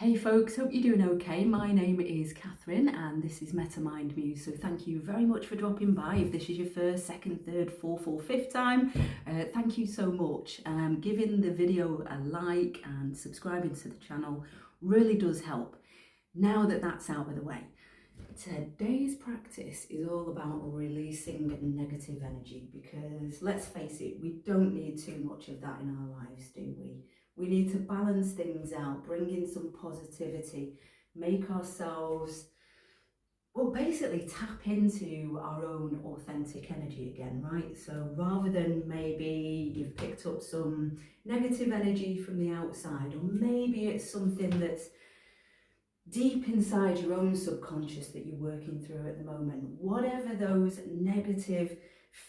Hey folks, hope you're doing okay. My name is Catherine and this is Meta Mind Muse. So thank you very much for dropping by. If this is your first, second, third, fourth or fifth time, thank you so much. Giving the video a like and subscribing to the channel really does help. Now that that's out of the way, today's practice is all about releasing negative energy because let's face it, we don't need too much of that in our lives, do we? We need to balance things out, bring in some positivity, make ourselves, well, basically tap into our own authentic energy again, right? So rather than maybe you've picked up some negative energy from the outside, or maybe it's something that's deep inside your own subconscious that you're working through at the moment, whatever those negative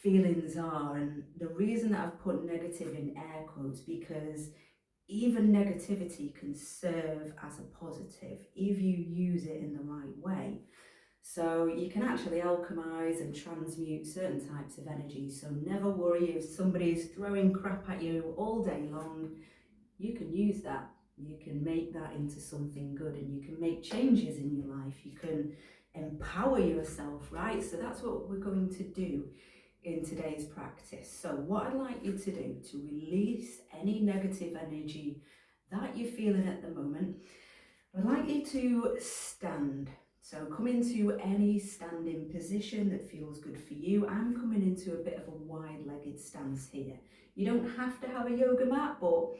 feelings are. And the reason that I've put negative in air quotes, because even negativity can serve as a positive if you use it in the right way. So you can actually alchemize and transmute certain types of energy. So never worry if somebody's throwing crap at you all day long, you can use that. You can make that into something good and you can make changes in your life. You can empower yourself, right? So that's what we're going to do in today's practice. So what I'd like you to do to release any negative energy that you're feeling at the moment, I'd like you to stand. So come into any standing position that feels good for you. I'm coming into a bit of a wide-legged stance here. You don't have to have a yoga mat, but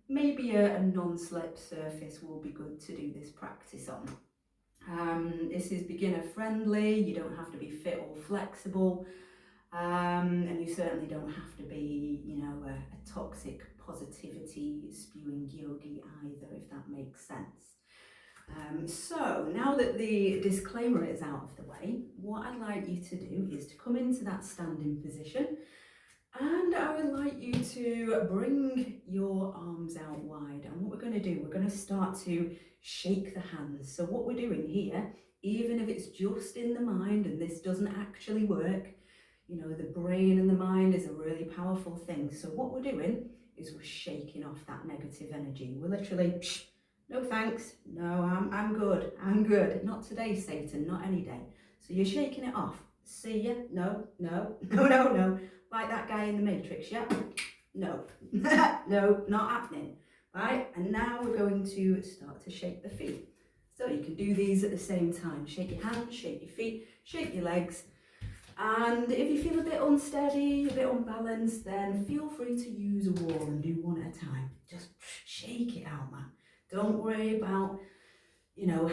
maybe a non-slip surface will be good to do this practice on. This is beginner friendly, you don't have to be fit or flexible, and you certainly don't have to be, a toxic positivity spewing yogi either, if that makes sense. So now that the disclaimer is out of the way, what I'd like you to do is to come into that standing position. And I would like you to bring your arms out wide. And what we're going to do, we're going to start to shake the hands. So what we're doing here, even if it's just in the mind and this doesn't actually work, the brain and the mind is a really powerful thing. So what we're doing is we're shaking off that negative energy. We're literally, no thanks, no, I'm good. Not today, Satan, not any day. So you're shaking it off. See ya, no. Like that guy in the Matrix, yeah? No, no, not happening, right? And now we're going to start to shake the feet. So you can do these at the same time. Shake your hands, shake your feet, shake your legs. And if you feel a bit unsteady, a bit unbalanced, then feel free to use a wall and do one at a time. Just shake it out, man. Don't worry about,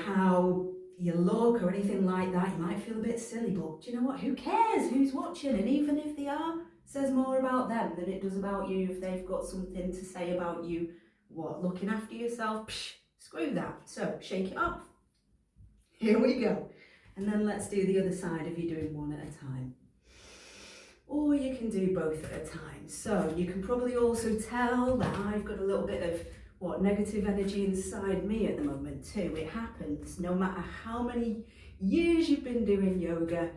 how you look or anything like that. You might feel a bit silly, but do you know what? Who cares who's watching? And even if they are, says more about them than it does about you. If they've got something to say about you, what, looking after yourself? Psh, screw that. So shake it off. Here we go. And then let's do the other side if you're doing one at a time. Or you can do both at a time. So you can probably also tell that I've got a little bit of negative energy inside me at the moment too. It happens no matter how many years you've been doing yoga,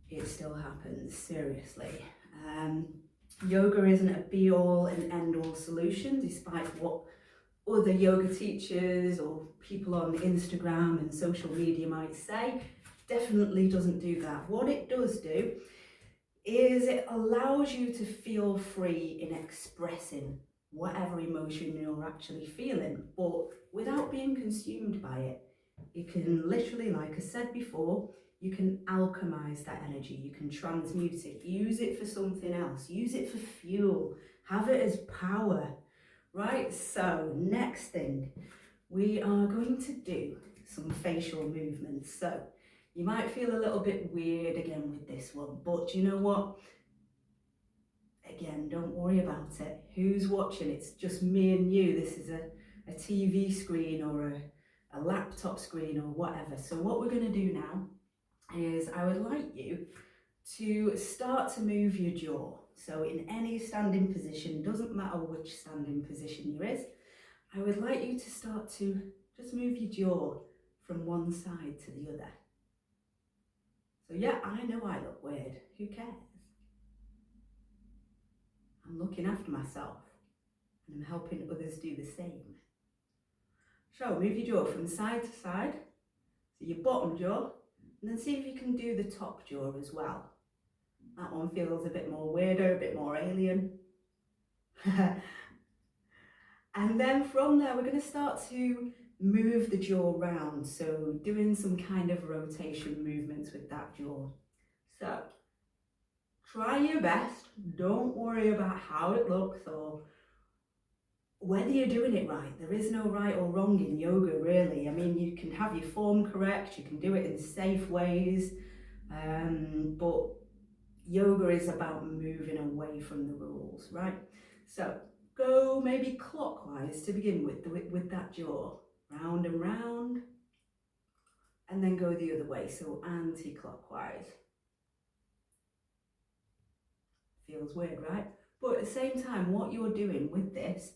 it still happens, seriously. Yoga isn't a be-all and end-all solution, despite what other yoga teachers or people on Instagram and social media might say. Definitely doesn't do that. What it does do is it allows you to feel free in expressing whatever emotion you're actually feeling, but without being consumed by it. You can literally, like I said before, you can alchemize that energy, you can transmute it, use it for something else, use it for fuel, have it as power, right? So next thing, we are going to do some facial movements. So you might feel a little bit weird again with this one, but you know what? Again, don't worry about it. Who's watching? It's just me and you. This is a TV screen or a laptop screen or whatever. So what we're going to do now is I would like you to start to move your jaw. So in any standing position, doesn't matter which standing position you're in, I would like you to start to just move your jaw from one side to the other. So yeah, I know I look weird. Who cares? I'm looking after myself and I'm helping others do the same. So move your jaw from side to side, so your bottom jaw, and then see if you can do the top jaw as well. That one feels a bit more weirder, a bit more alien. And then from there, we're going to start to move the jaw round, so doing some kind of rotation movements with that jaw. So try your best, don't worry about how it looks or whether you're doing it right. There is no right or wrong in yoga, really. I mean, you can have your form correct, you can do it in safe ways, but yoga is about moving away from the rules, right? So go maybe clockwise to begin with that jaw, round and round, and then go the other way, so anti-clockwise. Feels weird, right? But at the same time, what you're doing with this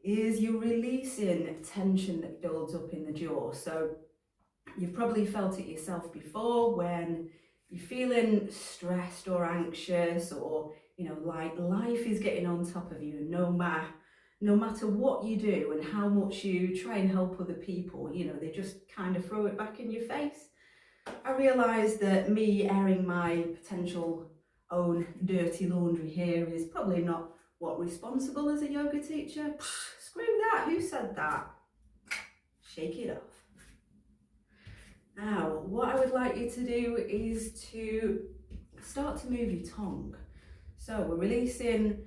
is you're releasing tension that builds up in the jaw. So you've probably felt it yourself before when you're feeling stressed or anxious, or like life is getting on top of you, and no matter what you do and how much you try and help other people, they just kind of throw it back in your face. I realised that me airing my potential own dirty laundry here is probably not what responsible as a yoga teacher. Screw that, who said that? Shake it off. Now, what I would like you to do is to start to move your tongue. So we're releasing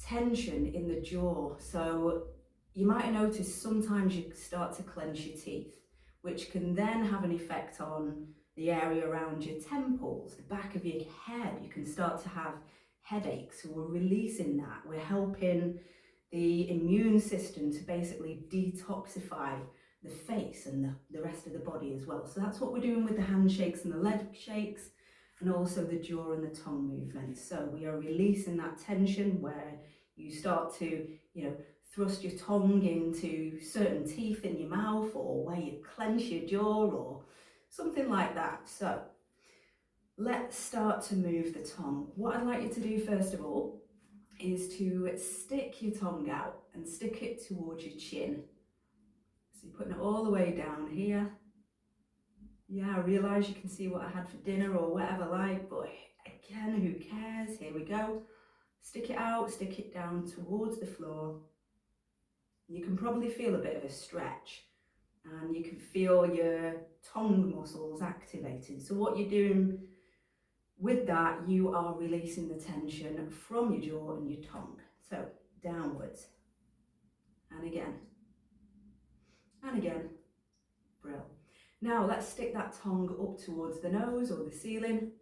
tension in the jaw. So you might have noticed sometimes you start to clench your teeth, which can then have an effect on the area around your temples, the back of your head. You can start to have headaches. So we're releasing that. We're helping the immune system to basically detoxify the face and the rest of the body as well. So that's what we're doing with the handshakes and the leg shakes, and also the jaw and the tongue movements. So we are releasing that tension where you start to, thrust your tongue into certain teeth in your mouth, or where you clench your jaw or something like that. So let's start to move the tongue. What I'd like you to do first of all is to stick your tongue out and stick it towards your chin. So you're putting it all the way down here. Yeah, I realise you can see what I had for dinner or whatever, but again, who cares? Here we go. Stick it out, stick it down towards the floor. You can probably feel a bit of a stretch, and you can feel your tongue muscles activating. So what you're doing with that, you are releasing the tension from your jaw and your tongue. So downwards, and again, and again. Brill. Now let's stick that tongue up towards the nose or the ceiling.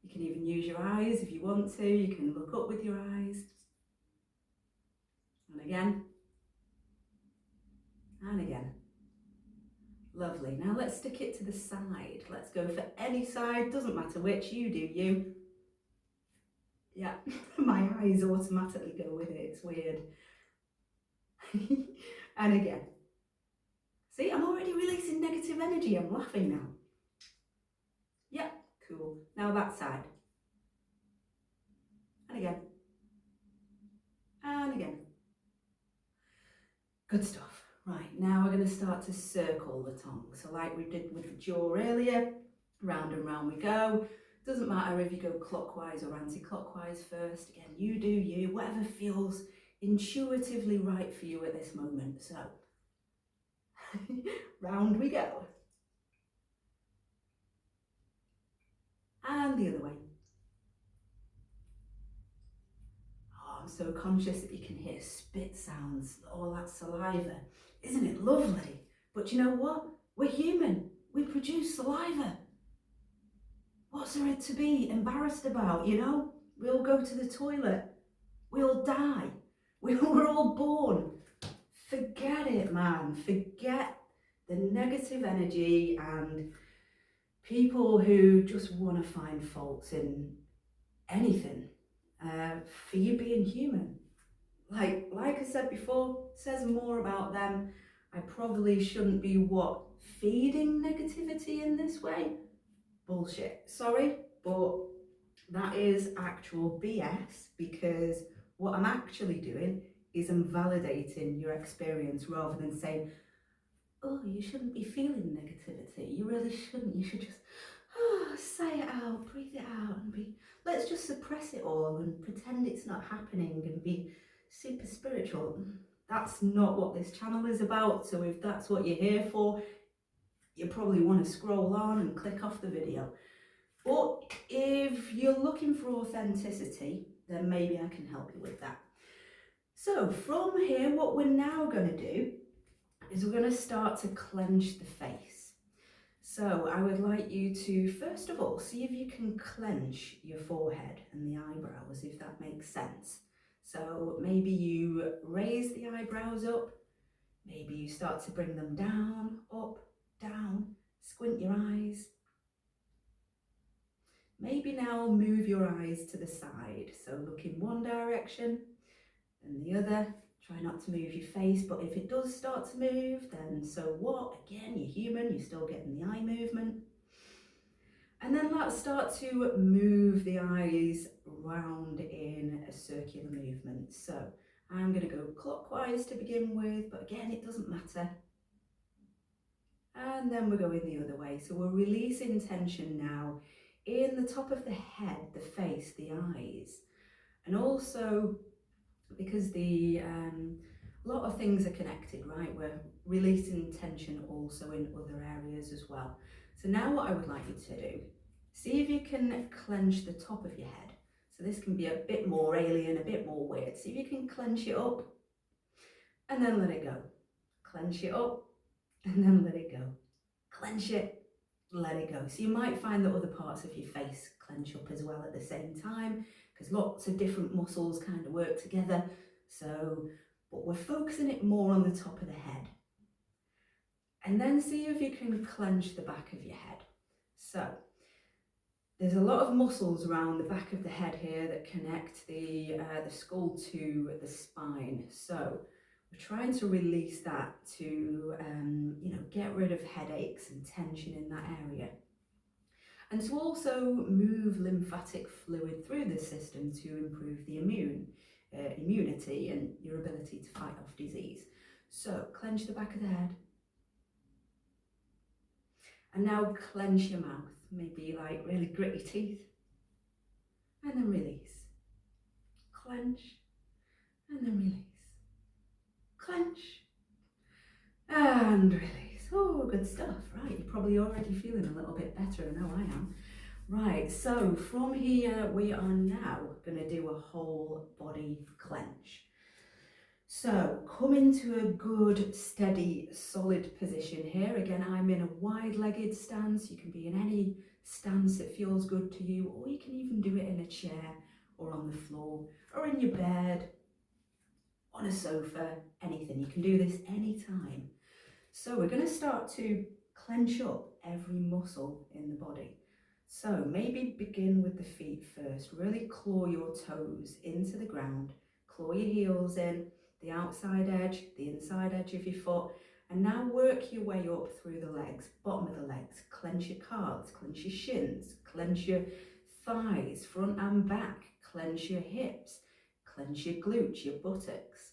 You can even use your eyes if you want to. You can look up with your eyes. And again. And again. Lovely. Now let's stick it to the side. Let's go for any side. Doesn't matter which. You do you. Yeah, my eyes automatically go with it. It's weird. And again. See, I'm already releasing negative energy. I'm laughing now. Yeah, cool. Now that side. And again. And again. Good stuff. Right, now we're going to start to circle the tongue. So like we did with the jaw earlier, round and round we go. Doesn't matter if you go clockwise or anti-clockwise first. Again, you do you, whatever feels intuitively right for you at this moment. So, round we go. And the other way. Oh, I'm so conscious that you can hear spit sounds, all that saliva. Isn't it lovely? But you know what? We're human. We produce saliva. What's there to be embarrassed about, We all go to the toilet. We all die. We're all born. Forget it, man. Forget the negative energy and people who just want to find faults in anything for you being human. Like I said before, says more about them. I probably shouldn't be feeding negativity in this way. Bullshit. Sorry, but that is actual BS, because what I'm actually doing is I'm validating your experience rather than saying, oh, you shouldn't be feeling negativity. You really shouldn't. You should just say it out, breathe it out, and let's just suppress it all and pretend it's not happening and be super spiritual. That's not what this channel is about. So if that's what you're here for, you probably want to scroll on and click off the video. But if you're looking for authenticity, then maybe I can help you with that. So from here, what we're now going to do is we're going to start to clench the face. So I would like you to, first of all, see if you can clench your forehead and the eyebrows, if that makes sense. So maybe you raise the eyebrows up, maybe you start to bring them down, up, down, squint your eyes. Maybe now move your eyes to the side. So look in one direction and the other. Try not to move your face, but if it does start to move, then so what? Again, you're human, you're still getting the eye movement. And then let's start to move the eyes round in a circular movement. So I'm going to go clockwise to begin with, but again, it doesn't matter. And then we're going the other way. So we're releasing tension now in the top of the head, the face, the eyes. And also, because a lot of things are connected, right? We're releasing tension also in other areas as well. So now what I would like you to do, see if you can clench the top of your head. So this can be a bit more alien, a bit more weird. See if you can clench it up and then let it go. Clench it up and then let it go. Clench it, let it go. So you might find that other parts of your face clench up as well at the same time, because lots of different muscles kind of work together. So, but we're focusing it more on the top of the head. And then see if you can clench the back of your head. So there's a lot of muscles around the back of the head here that connect the skull to the spine. So we're trying to release that to, get rid of headaches and tension in that area. And to also move lymphatic fluid through the system to improve the immunity and your ability to fight off disease. So clench the back of the head. And now clench your mouth, maybe like really grit your teeth. And then release. Clench. And then release. Clench. And release. Oh, good stuff. Right, you're probably already feeling a little bit better. I know I am. Right, so from here we are now going to do a whole body clench. So come into a good, steady, solid position here. Again, I'm in a wide-legged stance. You can be in any stance that feels good to you, or you can even do it in a chair or on the floor or in your bed, on a sofa, anything. You can do this anytime. So we're going to start to clench up every muscle in the body. So maybe begin with the feet first. Really claw your toes into the ground, claw your heels in, the outside edge, the inside edge of your foot, and now work your way up through the legs, bottom of the legs. Clench your calves, clench your shins, clench your thighs, front and back, clench your hips, clench your glutes, your buttocks.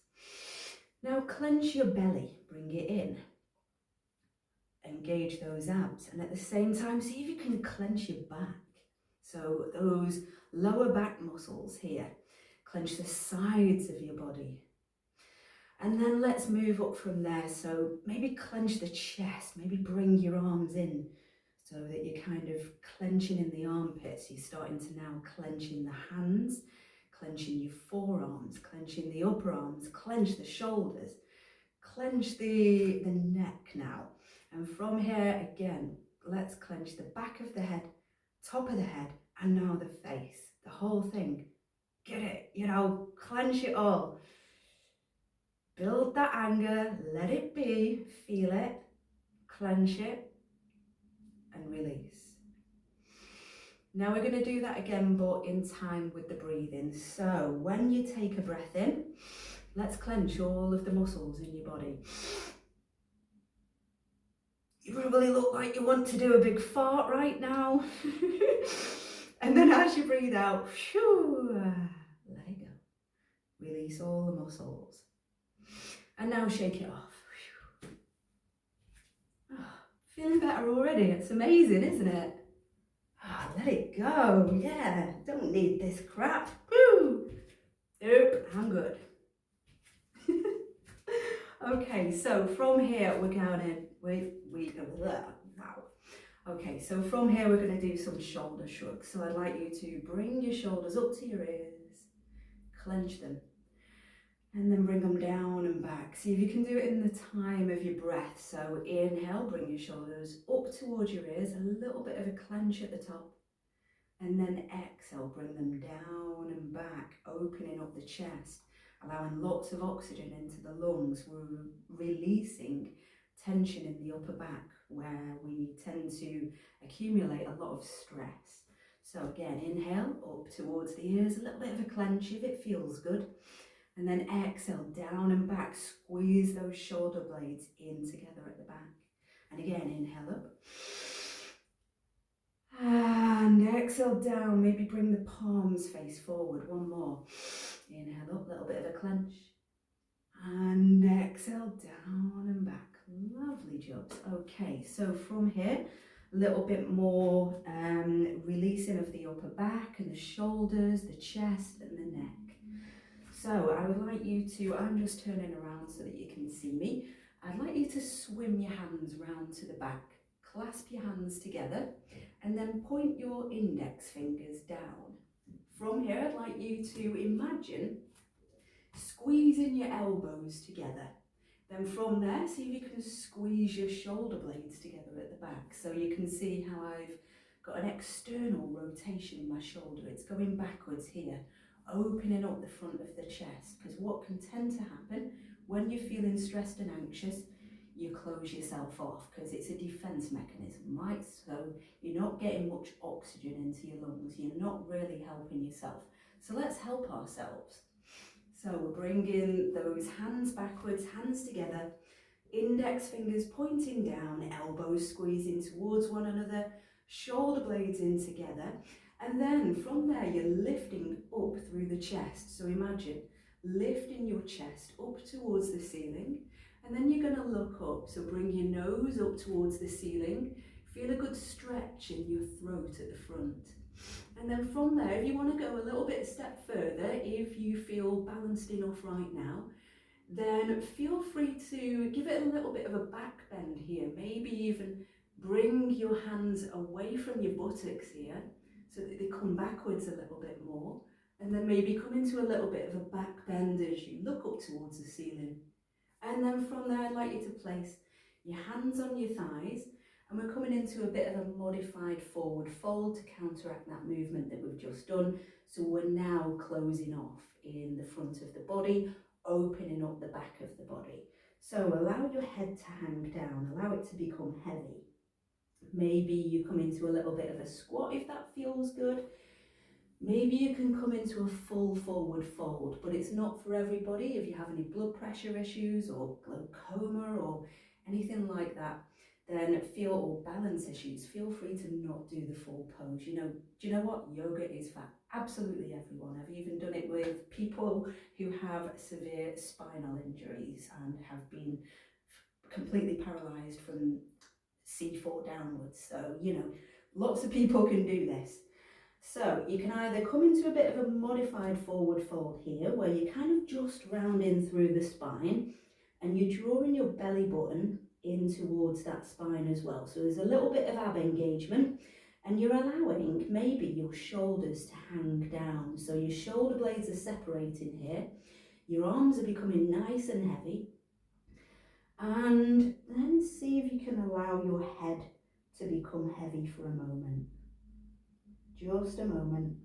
Now clench your belly, bring it in. Engage those abs, and at the same time see if you can clench your back. So those lower back muscles here, clench the sides of your body. And then let's move up from there. So maybe clench the chest, maybe bring your arms in so that you're kind of clenching in the armpits. You're starting to now clench in the hands, clenching your forearms, clenching the upper arms, clench the shoulders, clench the neck now. And from here, again, let's clench the back of the head, top of the head, and now the face, the whole thing. Get it, clench it all. Build that anger, let it be, feel it, clench it, and release. Now we're going to do that again, but in time with the breathing. So when you take a breath in, let's clench all of the muscles in your body. You probably look like you want to do a big fart right now. And then as you breathe out, let it go. Release all the muscles. And now shake it off. Feeling better already. It's amazing, isn't it? Ah, let it go. Yeah, don't need this crap. Woo! Nope, I'm good. Okay, so from here we're gonna wow. Okay, so from here we're gonna do some shoulder shrugs. So I'd like you to bring your shoulders up to your ears, clench them, and then bring them down and back. See if you can do it in the time of your breath. So inhale, bring your shoulders up towards your ears, a little bit of a clench at the top. And then exhale, bring them down and back, opening up the chest, allowing lots of oxygen into the lungs. We're releasing tension in the upper back where we tend to accumulate a lot of stress. So again, inhale up towards the ears, a little bit of a clench if it feels good. And then exhale, down and back, squeeze those shoulder blades in together at the back. And again, inhale up. And exhale down, maybe bring the palms face forward, one more. Inhale up, a little bit of a clench. And exhale down and back. Lovely jobs. Okay, so from here, a little bit more releasing of the upper back and the shoulders, the chest and the neck. So I would like you to, I'm just turning around so that you can see me. I'd like you to swim your hands round to the back, clasp your hands together, and then point your index fingers down. From here, I'd like you to imagine squeezing your elbows together. Then from there, see if you can squeeze your shoulder blades together at the back. So you can see how I've got an external rotation in my shoulder. It's going backwards here, opening up the front of the chest. Because what can tend to happen when you're feeling stressed and anxious, you close yourself off because it's a defense mechanism, right? So you're not getting much oxygen into your lungs. You're not really helping yourself. So let's help ourselves. So we're bringing those hands backwards, hands together, index fingers pointing down, elbows squeezing towards one another, shoulder blades in together. And then from there, you're lifting up through the chest. So imagine lifting your chest up towards the ceiling. And then you're going to look up. So bring your nose up towards the ceiling. Feel a good stretch in your throat at the front. And then from there, if you want to go a little bit step further, if you feel balanced enough right now, then feel free to give it a little bit of a back bend here. Maybe even bring your hands away from your buttocks here so that they come backwards a little bit more. And then maybe come into a little bit of a back bend as you look up towards the ceiling. And then from there, I'd like you to place your hands on your thighs. And we're coming into a bit of a modified forward fold to counteract that movement that we've just done. So we're now closing off in the front of the body, opening up the back of the body. So allow your head to hang down, allow it to become heavy. Maybe you come into a little bit of a squat if that feels good. Maybe you can come into a full forward fold, but it's not for everybody. If you have any blood pressure issues or glaucoma or anything like that, then or balance issues, feel free to not do the full pose. Do you know what? Yoga is for absolutely everyone. I've even done it with people who have severe spinal injuries and have been completely paralyzed from C4 downwards. So, lots of people can do this. So you can either come into a bit of a modified forward fold here, where you're kind of just rounding through the spine and you're drawing your belly button in towards that spine as well. So there's a little bit of ab engagement and you're allowing maybe your shoulders to hang down. So your shoulder blades are separating here. Your arms are becoming nice and heavy. And then see if you can allow your head to become heavy for a moment. Just a moment.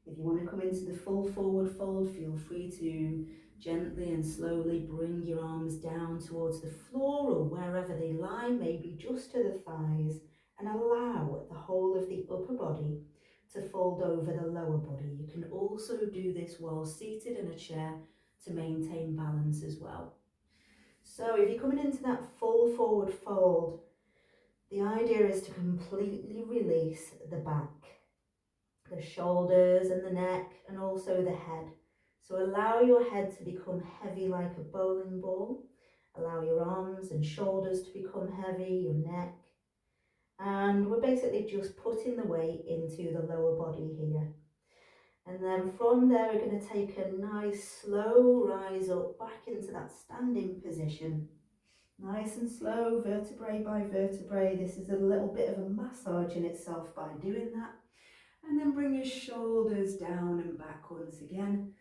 If you want to come into the full forward fold, feel free to gently and slowly bring your arms down towards the floor or wherever they lie, maybe just to the thighs, and allow the whole of the upper body to fold over the lower body. You can also do this while seated in a chair to maintain balance as well. So if you're coming into that full forward fold, the idea is to completely release the back, the shoulders and the neck, and also the head. So allow your head to become heavy like a bowling ball, Allow your arms and shoulders to become heavy, your neck. And we're basically just putting the weight into the lower body here. And then from there, we're going to take a nice slow rise up back into that standing position. Nice and slow, vertebrae by vertebrae. This is a little bit of a massage in itself by doing that. And then bring your shoulders down and back once again.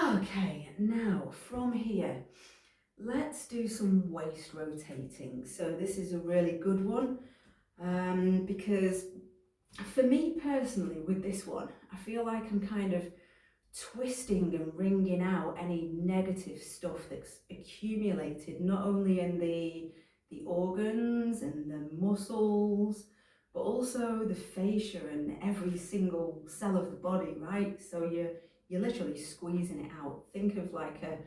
Okay, now from here, let's do some waist rotating. So this is a really good one because for me personally with this one, I feel like I'm kind of twisting and wringing out any negative stuff that's accumulated not only in the organs and the muscles, but also the fascia and every single cell of the body, right? So you're literally squeezing it out. Think of like a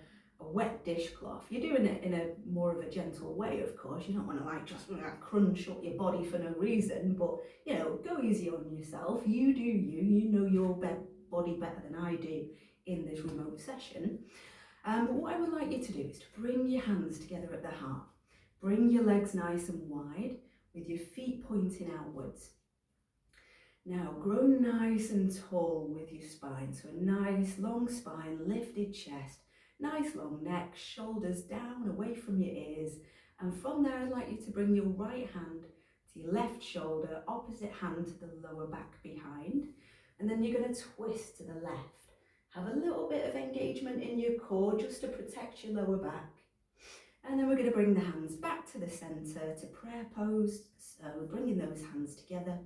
wet dishcloth. You're doing it in a more of a gentle way, of course. You don't want to like just crunch up your body for no reason, but you know, go easy on yourself. You do you. You know your body better than I do in this remote session. But what I would like you to do is to bring your hands together at the heart. Bring your legs nice and wide with your feet pointing outwards. Now grow nice and tall with your spine. So a nice long spine, lifted chest, nice long neck, shoulders down away from your ears. And from there I'd like you to bring your right hand to your left shoulder, opposite hand to the lower back behind. And then you're going to twist to the left. Have a little bit of engagement in your core just to protect your lower back. And then we're going to bring the hands back to the centre to prayer pose. So bringing those hands together.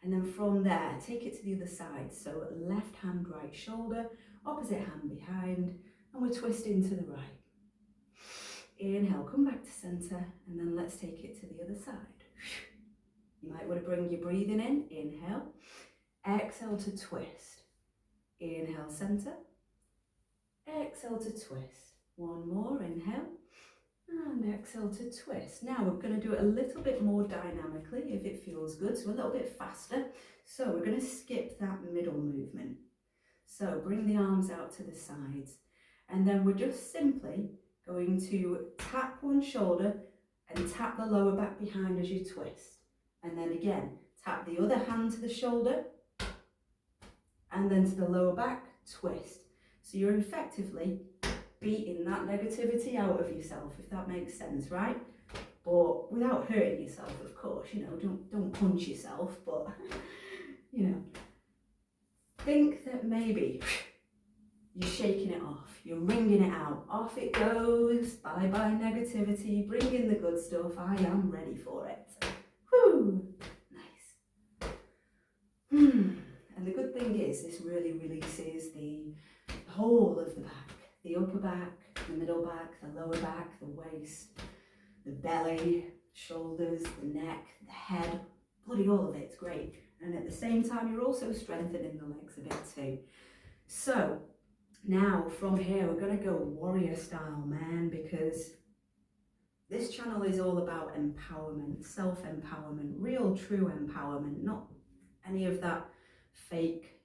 And then from there, take it to the other side. So left hand, right shoulder, opposite hand behind, and we're twisting to the right. Inhale, come back to centre, and then let's take it to the other side. You might want to bring your breathing in. Inhale, exhale to twist. Inhale, centre, exhale to twist. One more, inhale, and exhale to twist. Now we're going to do it a little bit more dynamically if it feels good, so a little bit faster. So we're going to skip that middle movement. So bring the arms out to the sides, and then we're just simply going to tap one shoulder and tap the lower back behind as you twist. And then again, tap the other hand to the shoulder and then to the lower back, twist. So you're effectively beating that negativity out of yourself, if that makes sense, right? But without hurting yourself, of course, you know, don't punch yourself, but, you know, think that maybe you're shaking it off, you're wringing it out, off it goes, bye-bye negativity, bring in the good stuff, I am ready for it. Whoo, nice. And the good thing is, this really releases the whole of the back, the upper back, the middle back, the lower back, the waist, the belly, shoulders, the neck, the head, bloody all of it, it's great. And at the same time, you're also strengthening the legs a bit too. So now from here, we're going to go warrior style, man, because this channel is all about empowerment, self-empowerment, real true empowerment, not any of that fake,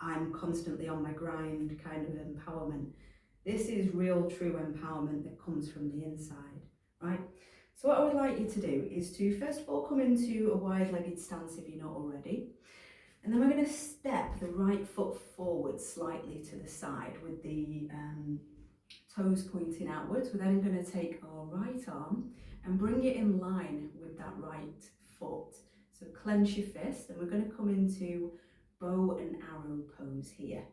I'm constantly on my grind kind of empowerment. This is real true empowerment that comes from the inside, right? So what I would like you to do is to first of all come into a wide-legged stance if you're not already. And then we're going to step the right foot forward slightly to the side with the toes pointing outwards. We're then going to take our right arm and bring it in line with that right foot. So clench your fist, and we're going to come into bow and arrow pose here.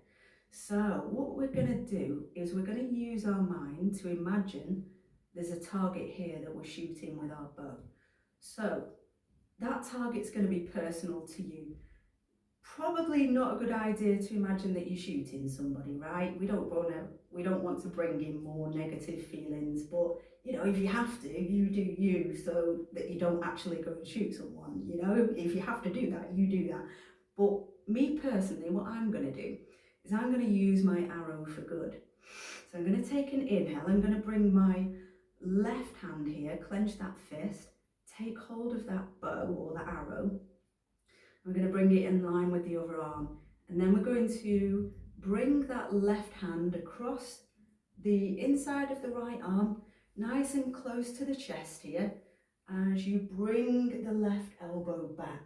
So what we're going to do is we're going to use our mind to imagine there's a target here that we're shooting with our bow. So that target's going to be personal to you. Probably not a good idea to imagine that you're shooting somebody, right? We don't want to bring in more negative feelings, but you know, if you have to, you do you, so that you don't actually go and shoot someone. You know, if you have to do that, you do that. But me personally, what I'm going to do is I'm going to use my arrow for good. So I'm going to take an inhale. I'm going to bring my left hand here, clench that fist, take hold of that bow or the arrow. We're going to bring it in line with the other arm, and then we're going to bring that left hand across the inside of the right arm nice and close to the chest here. As you bring the left elbow back,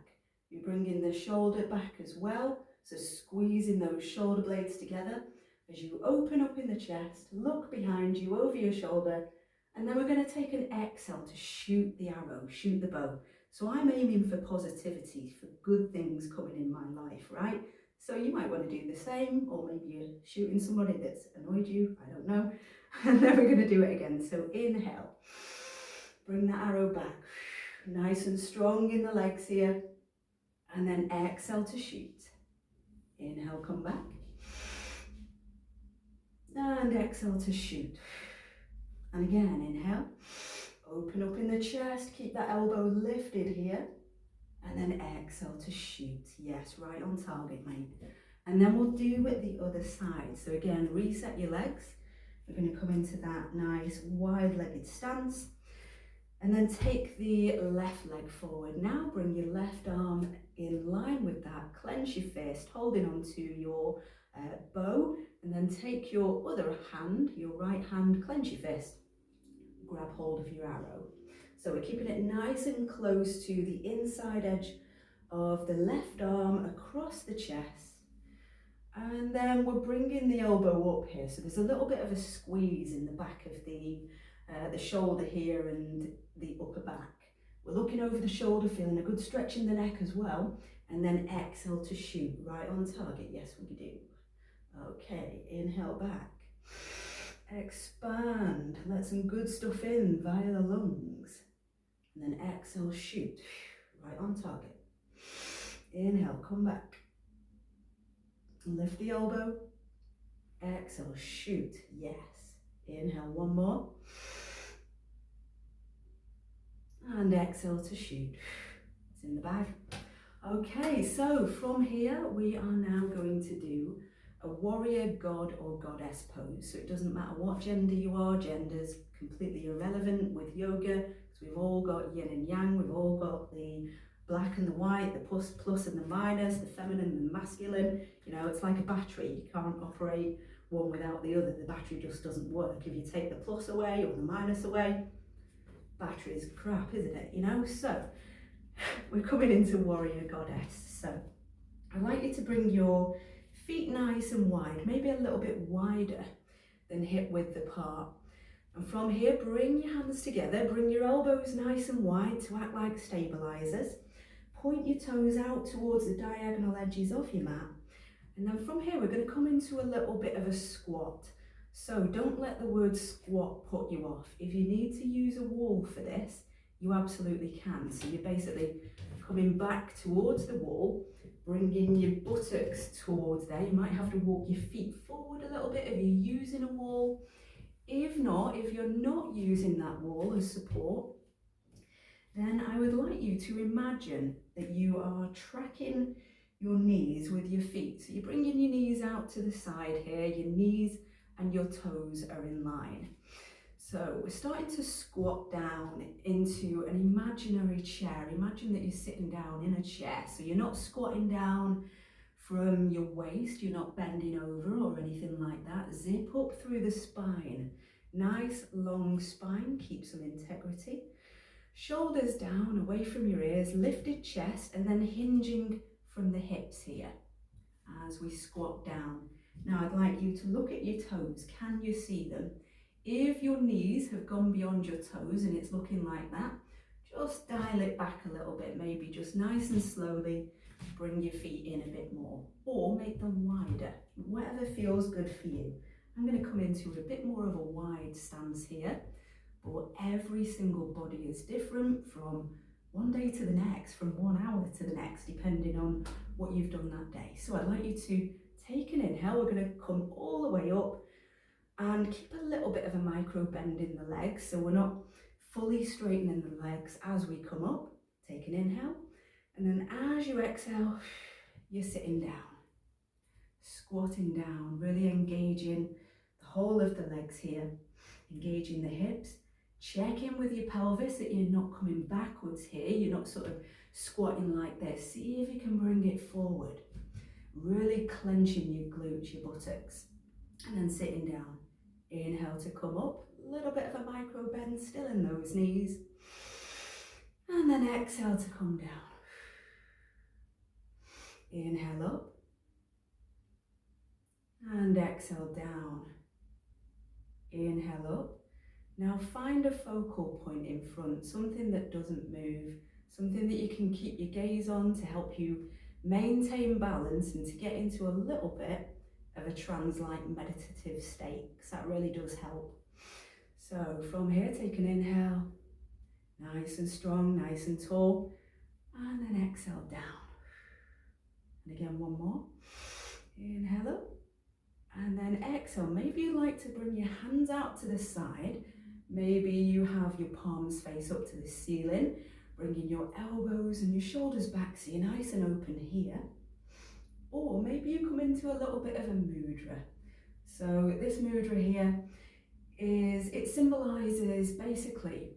you bring in the shoulder back as well, so squeezing those shoulder blades together. As you open up in the chest, look behind you over your shoulder, and then we're going to take an exhale to shoot the arrow, shoot the bow. So I'm aiming for positivity, for good things coming in my life, right? So you might want to do the same, or maybe you're shooting somebody that's annoyed you, I don't know. And then we're going to do it again. So inhale, bring that arrow back, nice and strong in the legs here, and then exhale to shoot. Inhale, come back, and exhale to shoot. And again, inhale, open up in the chest, keep that elbow lifted here, and then exhale to shoot. Yes, right on target, mate. And then we'll do it the other side. So again, reset your legs. We're going to come into that nice wide-legged stance. And then take the left leg forward. Now bring your left arm in line with that. Clench your fist, holding onto your bow. And then take your other hand, your right hand, clench your fist. Grab hold of your arrow. So we're keeping it nice and close to the inside edge of the left arm across the chest. And then we're bringing the elbow up here. So there's a little bit of a squeeze in the back of the shoulder here and the upper back. We're looking over the shoulder, feeling a good stretch in the neck as well. And then exhale to shoot, right on target. Yes, we do. Okay, inhale back. Expand, let some good stuff in via the lungs. And then exhale, shoot, right on target. Inhale, come back. Lift the elbow. Exhale, shoot, yes. Inhale, one more. And exhale to shoot. It's in the bag. Okay, so from here we are now going to do a warrior god or goddess pose. So it doesn't matter what gender you are, gender's completely irrelevant with yoga, because we've all got yin and yang, we've all got the black and the white, the plus and the minus, the feminine and the masculine. You know, it's like a battery, you can't operate one without the other. The battery just doesn't work. If you take the plus away or the minus away, battery's crap, isn't it? You know, so we're coming into warrior goddess. So I'd like you to bring your feet nice and wide, maybe a little bit wider than hip width apart. And from here, bring your hands together, bring your elbows nice and wide to act like stabilizers. Point your toes out towards the diagonal edges of your mat. And then from here, we're going to come into a little bit of a squat. So don't let the word squat put you off. If you need to use a wall for this, you absolutely can. So you're basically coming back towards the wall, bringing your buttocks towards there. You might have to walk your feet forward a little bit if you're using a wall. If not, if you're not using that wall as support, then I would like you to imagine that you are tracking your knees with your feet. So you're bringing your knees out to the side here, your knees and your toes are in line. So we're starting to squat down into an imaginary chair. Imagine that you're sitting down in a chair. So you're not squatting down from your waist, you're not bending over or anything like that. Zip up through the spine. Nice long spine, keep some integrity. Shoulders down, away from your ears, lifted chest, and then hinging from the hips here as we squat down. Now I'd like you to look at your toes. Can you see them? If your knees have gone beyond your toes and it's looking like that, just dial it back a little bit, maybe just nice and slowly bring your feet in a bit more, or make them wider, whatever feels good for you. I'm going to come into a bit more of a wide stance here, but every single body is different from one day to the next, from 1 hour to the next, depending on what you've done that day. So I'd like you to take an inhale. We're going to come all the way up and keep a little bit of a micro bend in the legs, so we're not fully straightening the legs as we come up. Take an inhale, and then as you exhale, you're sitting down, squatting down, really engaging the whole of the legs here, engaging the hips. Check in with your pelvis that you're not coming backwards here, you're not sort of squatting like this. See if you can bring it forward, really clenching your glutes, your buttocks, and then sitting down. Inhale to come up, little bit of a micro bend still in those knees. And then exhale to come down. Inhale up. And exhale down. Inhale up. Now find a focal point in front, something that doesn't move, something that you can keep your gaze on to help you maintain balance and to get into a little bit of a trance-like meditative state, because that really does help. So from here, take an inhale, nice and strong, nice and tall, and then exhale down. And again, one more. Inhale up, and then exhale. Maybe you like to bring your hands out to the side. Maybe you have your palms face up to the ceiling, bringing your elbows and your shoulders back so you're nice and open here. Or maybe you come into a little bit of a mudra. So this mudra here it symbolises basically,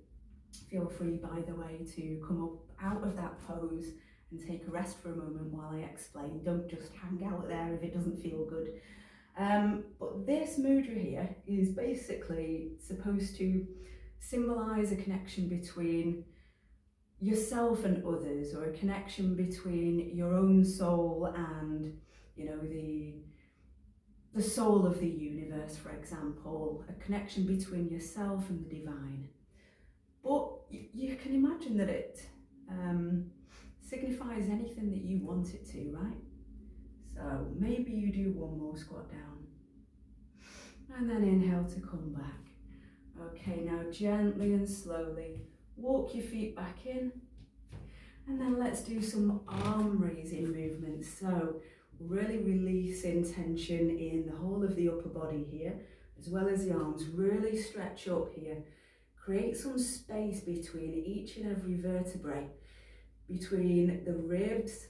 feel free by the way to come up out of that pose and take a rest for a moment while I explain. Don't just hang out there if it doesn't feel good. But this mudra here is basically supposed to symbolise a connection between yourself and others, or a connection between your own soul and, you know, the soul of the universe, for example, a connection between yourself and the divine. But you can imagine that it signifies anything that you want it to, right? So maybe you do one more squat down. And then inhale to come back. Okay, now gently and slowly walk your feet back in. And then let's do some arm raising movements. So really releasing tension in the whole of the upper body here, as well as the arms. Really stretch up here. Create some space between each and every vertebrae, between the ribs.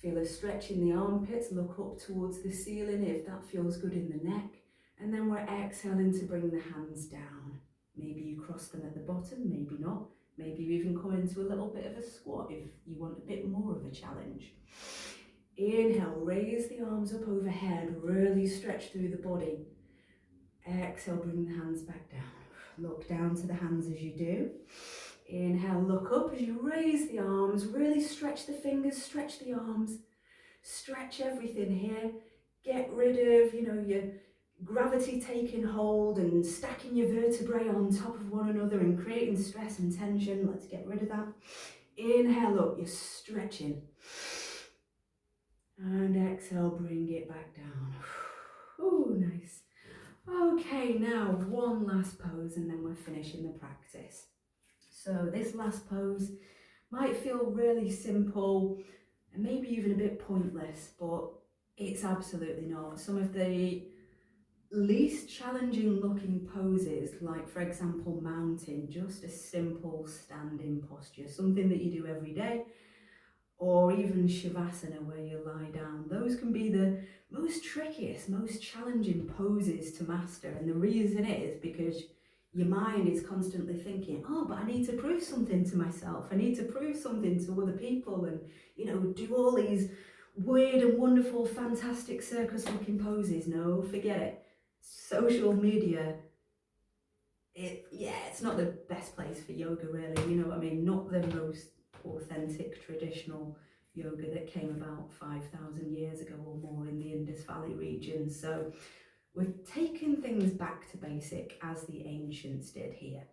Feel a stretch in the armpits, look up towards the ceiling if that feels good in the neck. And then we're exhaling to bring the hands down. Maybe you cross them at the bottom, maybe not. Maybe you even come into a little bit of a squat if you want a bit more of a challenge. Inhale, raise the arms up overhead, really stretch through the body. Exhale, bring the hands back down. Look down to the hands as you do. Inhale, look up as you raise the arms, really stretch the fingers, stretch the arms, stretch everything here. Get rid of, your gravity taking hold and stacking your vertebrae on top of one another and creating stress and tension. Let's get rid of that. Inhale up, you're stretching. And exhale, bring it back down. Oh, nice. Okay, now one last pose and then we're finishing the practice. So this last pose might feel really simple and maybe even a bit pointless, but it's absolutely not. Some of the least challenging looking poses, like for example mountain, just a simple standing posture, something that you do every day, or even shavasana where you lie down. Those can be the most trickiest, most challenging poses to master, and the reason is because your mind is constantly thinking, oh, but I need to prove something to myself, I need to prove something to other people, and do all these weird and wonderful, fantastic circus looking poses. No, forget it. Social media, it's not the best place for yoga, really. You know what I mean? Not the most authentic traditional yoga that came about 5,000 years ago or more in the Indus Valley region. So we're taking things back to basic as the ancients did here.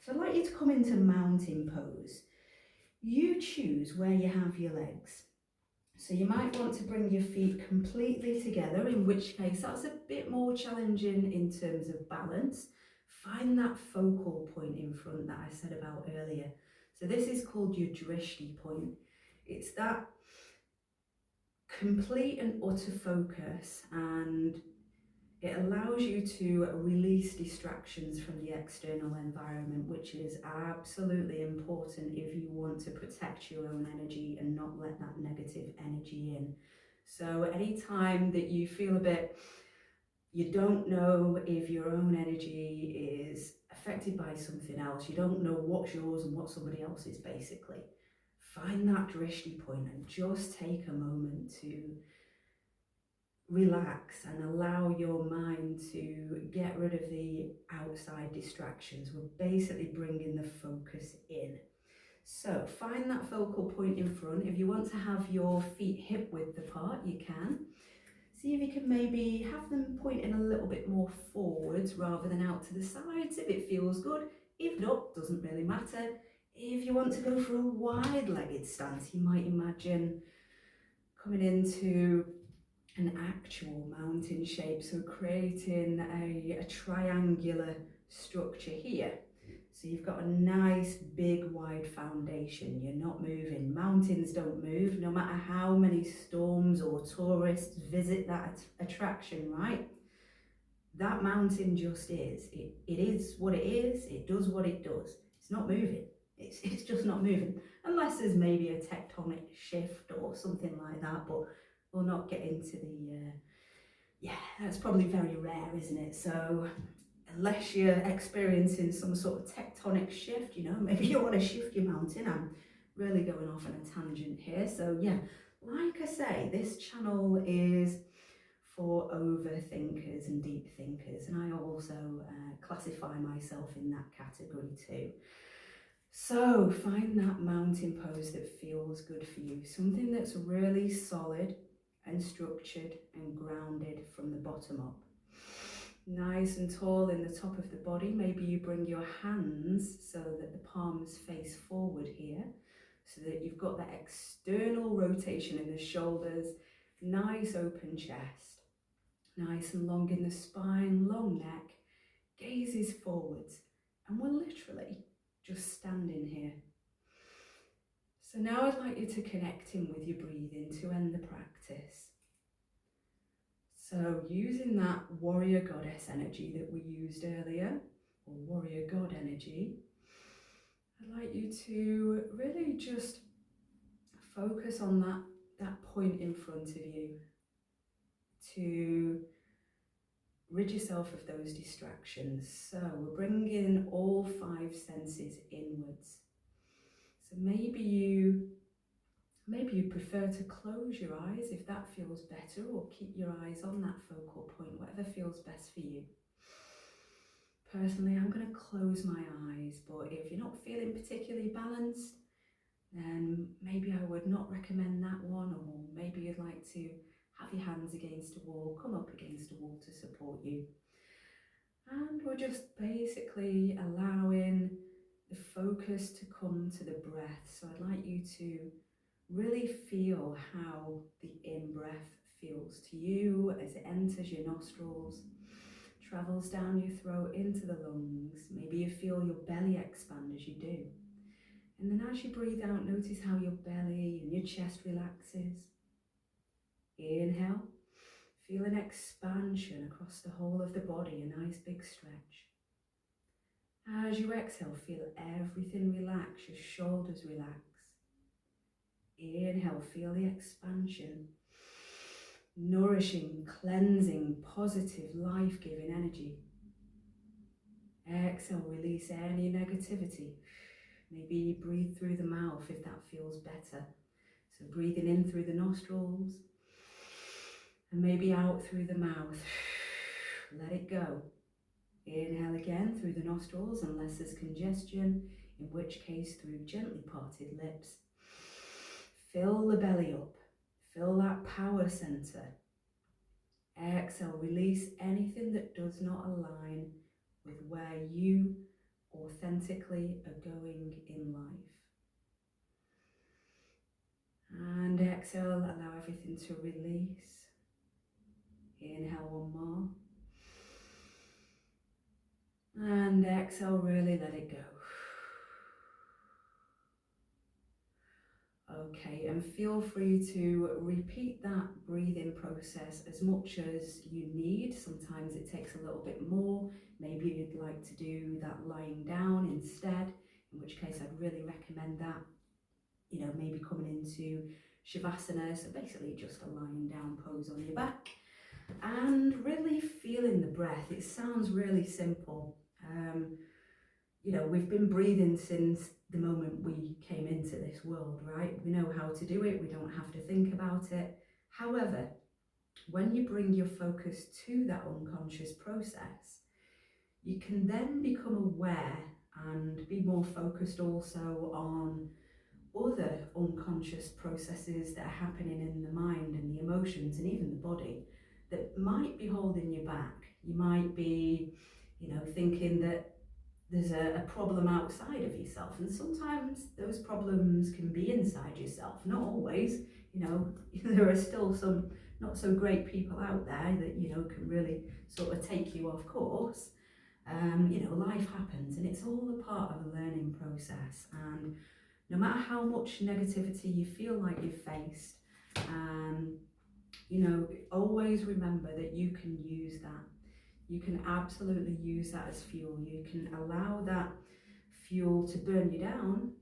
So I'd like you to come into mountain pose. You choose where you have your legs. So you might want to bring your feet completely together, in which case that's a bit more challenging in terms of balance. Find that focal point in front that I said about earlier. So this is called your drishti point. It's that complete and utter focus, and it allows you to release distractions from the external environment, which is absolutely important if you want to protect your own energy and not let that negative energy in. So anytime that you feel a bit, you don't know if your own energy is affected by something else, you don't know what's yours and what somebody else's, basically, find that drishti point and just take a moment to relax and allow your mind to get rid of the outside distractions. We're basically bringing the focus in. So find that focal point in front. If you want to have your feet hip width apart, you can. See if you can maybe have them pointing a little bit more forwards rather than out to the sides if it feels good. If not, doesn't really matter. If you want to go for a wide-legged stance, you might imagine coming into an actual mountain shape, so creating a triangular structure here. So you've got a nice big wide foundation, you're not moving. Mountains don't move no matter how many storms or tourists visit that attraction, right? That mountain just is. It is what it is, it does what it does. It's not moving, it's just not moving. Unless there's maybe a tectonic shift or something like that, but we'll not get into the, yeah, that's probably very rare, isn't it? So unless you're experiencing some sort of tectonic shift, you know, maybe you want to shift your mountain. I'm really going off on a tangent here. So yeah, like I say, this channel is for overthinkers and deep thinkers, and I also classify myself in that category too. So find that mountain pose that feels good for you, something that's really solid and structured and grounded from the bottom up. Nice and tall in the top of the body. Maybe you bring your hands so that the palms face forward here, so that you've got that external rotation in the shoulders, nice open chest, nice and long in the spine, long neck, gazes forwards, and we're literally just standing here. So now I'd like you to connect in with your breathing to end the practice. So using that warrior goddess energy that we used earlier, or warrior god energy, I'd like you to really just focus on that point in front of you, to rid yourself of those distractions. So we're bringing all 5 senses inwards. So maybe you prefer to close your eyes if that feels better, or keep your eyes on that focal point, whatever feels best for you. Personally, I'm going to close my eyes, but if you're not feeling particularly balanced, then maybe I would not recommend that one, or maybe you'd like to have your hands against a wall, come up against a wall to support you. And we're just basically allowing the focus to come to the breath. So I'd like you to really feel how the in-breath feels to you as it enters your nostrils, travels down your throat into the lungs. Maybe you feel your belly expand as you do. And then as you breathe out, notice how your belly and your chest relaxes. Inhale, feel an expansion across the whole of the body, a nice big stretch. As you exhale, feel everything relax, your shoulders relax. Inhale, feel the expansion, nourishing, cleansing, positive, life-giving energy. Exhale, release any negativity. Maybe breathe through the mouth if that feels better. So breathing in through the nostrils and maybe out through the mouth. Let it go. Inhale again through the nostrils unless there's congestion, in which case through gently parted lips. Fill the belly up. Fill that power center. Exhale, release anything that does not align with where you authentically are going in life. And exhale, allow everything to release. Inhale one more. And exhale, really let it go. Okay, and feel free to repeat that breathing process as much as you need. Sometimes it takes a little bit more. Maybe you'd like to do that lying down instead, in which case I'd really recommend that. You know, maybe coming into Shavasana, so basically just a lying down pose on your back, and really feeling the breath. It sounds really simple. You know, we've been breathing since the moment we came into this world, right? We know how to do it, we don't have to think about it. However, when you bring your focus to that unconscious process, you can then become aware and be more focused also on other unconscious processes that are happening in the mind and the emotions and even the body that might be holding you back. You might be, thinking that there's a problem outside of yourself, and sometimes those problems can be inside yourself. Not always, there are still some not so great people out there that can really sort of take you off course. Life happens, and it's all a part of a learning process. And no matter how much negativity you feel like you've faced, always remember that you can use that. You can absolutely use that as fuel. You can allow that fuel to burn you down,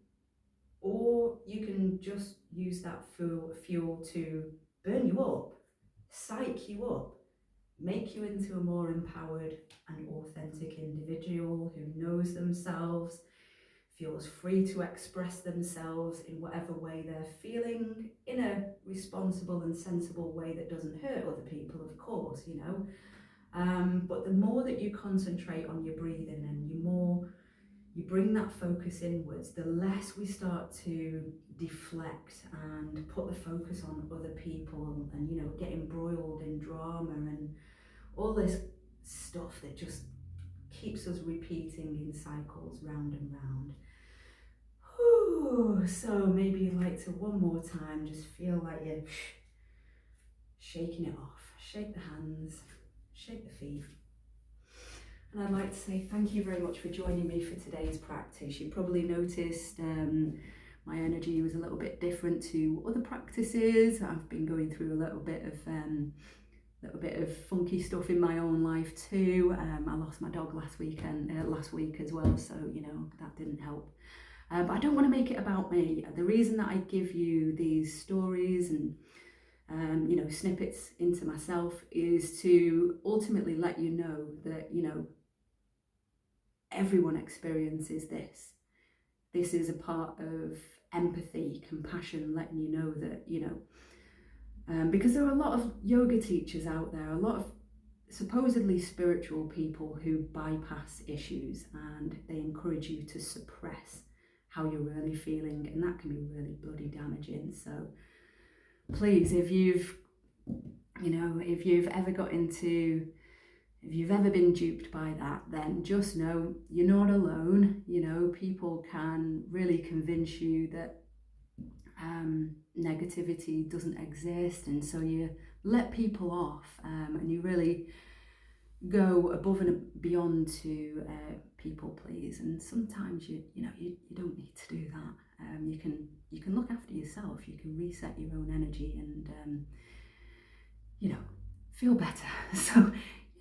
or you can just use that fuel to burn you up, psych you up, make you into a more empowered and authentic individual who knows themselves, feels free to express themselves in whatever way they're feeling, in a responsible and sensible way that doesn't hurt other people, of course, but the more that you concentrate on your breathing and you bring that focus inwards, the less we start to deflect and put the focus on other people and get embroiled in drama and all this stuff that just keeps us repeating in cycles round and round. Whew. So maybe you'd like to one more time just feel like you're shaking it off. Shake the hands, shake the feet. And I'd like to say thank you very much for joining me for today's practice. You probably noticed my energy was a little bit different to other practices. I've been going through a little bit of funky stuff in my own life too. I lost my dog last week as well, so that didn't help. But I don't want to make it about me. The reason that I give you these stories and snippets into myself is to ultimately let you know that everyone experiences this. This is a part of empathy, compassion, letting you know that because there are a lot of yoga teachers out there, a lot of supposedly spiritual people who bypass issues and they encourage you to suppress how you're really feeling, and that can be really bloody damaging. So please, if you've ever been duped by that, then just know you're not alone. People can really convince you that negativity doesn't exist, and so you let people off and you really go above and beyond to people please, and sometimes you don't need to do that. You can look after yourself, you can reset your own energy and feel better. So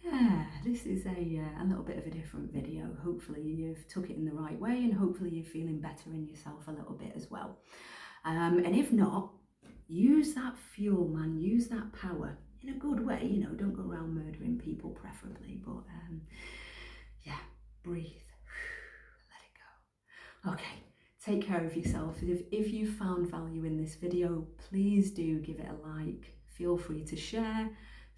yeah, this is a little bit of a different video. Hopefully you've took it in the right way, and hopefully you're feeling better in yourself a little bit as well. And if not, use that fuel, man, use that power in a good way. Don't go around murdering people preferably, but breathe, let it go. Okay, take care of yourself. If you found value in this video, please do give it a like. Feel free to share,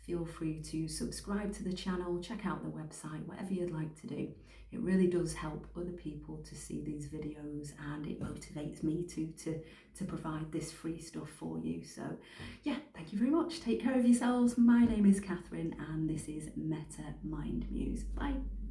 feel free to subscribe to the channel, check out the website, whatever you'd like to do. It really does help other people to see these videos, and it motivates me to provide this free stuff for you. So yeah, thank you very much. Take care of yourselves. My name is Catherine, and this is Meta Mind Muse. Bye.